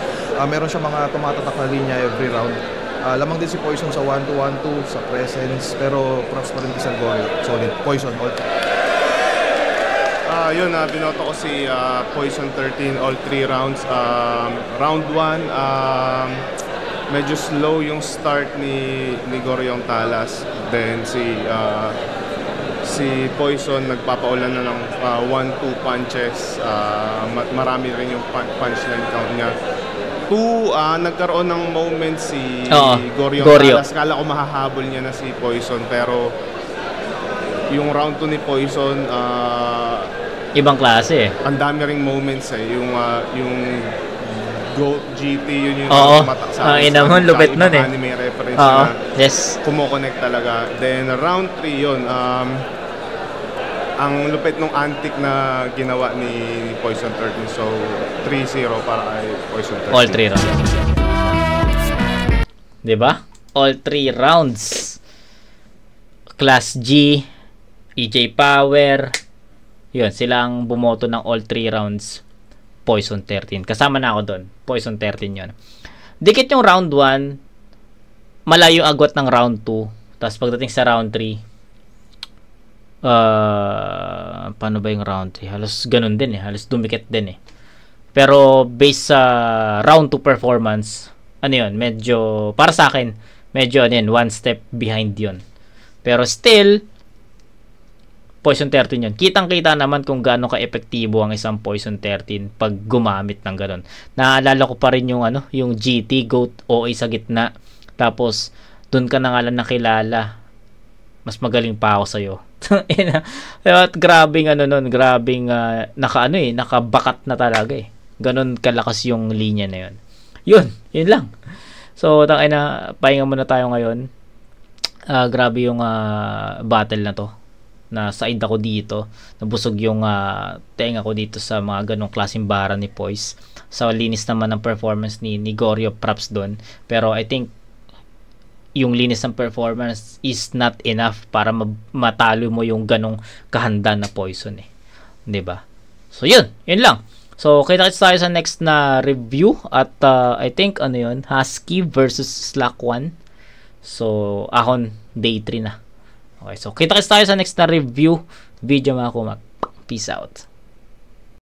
[SPEAKER 11] meron siya mga tumatatak na linya every round. Lamang din si Poison sa 1-2-1-2, sa presence. Pero props pa rin kay Sir Goryo. Solid. Poison all 3.
[SPEAKER 12] Binoto ko si Poison 13 all 3 rounds. Round 1, medyo slow yung start ni Goryong Talas. Then si Poison nagpapaulan na ng 1-2 punches. Marami rin yung punchline count niya. 2, nagkaroon ng moment si Goryong Talas. Kala ko mahahabol niya na si Poison, pero yung round 2 ni Poison,
[SPEAKER 5] ibang klase
[SPEAKER 12] ang dami ring moments yung GOAT GT, yun yung tumatak sa akin.
[SPEAKER 5] Lupit nun
[SPEAKER 12] anime reference na
[SPEAKER 5] yes,
[SPEAKER 12] kumo-connect talaga. Then round 3 yun, ang lupit nung antic na ginawa ni Poison 13. So 3-0 para kay Poison 13.
[SPEAKER 5] All 3 rounds, diba? All 3 rounds. Class G, EJ Power, yun, silang bumoto ng all 3 rounds. Poison 13. Kasama na ako doon. Poison 13 yun. Dikit yung round 1. Malayo agwat ng round 2. Tapos pagdating sa round 3, paano ba yung round 3? Halos ganun din halos dumikit din Pero based sa round 2 performance, medyo, para sa akin, medyo one step behind yun. Pero still, Poison 13 yun. Kitang-kita naman kung gaano ka-epektibo ang isang Poison 13 pag gumamit ng ganun. Naalala ko pa rin yung yung GT, GOAT, OA sa gitna. Tapos, dun ka na nga lang nakilala. Mas magaling pa ako sa'yo. At grabing grabing nakabakat na talaga Ganun kalakas yung linya na yun. Yun lang. So, pahinga muna tayo ngayon. Grabe yung battle na to. Na side ako dito, nabusog yung tenga ko dito sa mga ganong klaseng bara ni Poise. Sa linis naman ng performance ni Goryo, props doon. Pero I think yung linis ng performance is not enough para matalo mo yung ganong kahanda na Poison 'di ba? So yun lang. So kita-kits tayo sa next na review at I think Husky versus Slack 1. So ahon day 3 na. Okay, so kita-kits tayo sa next na review video mga kumak. Peace out.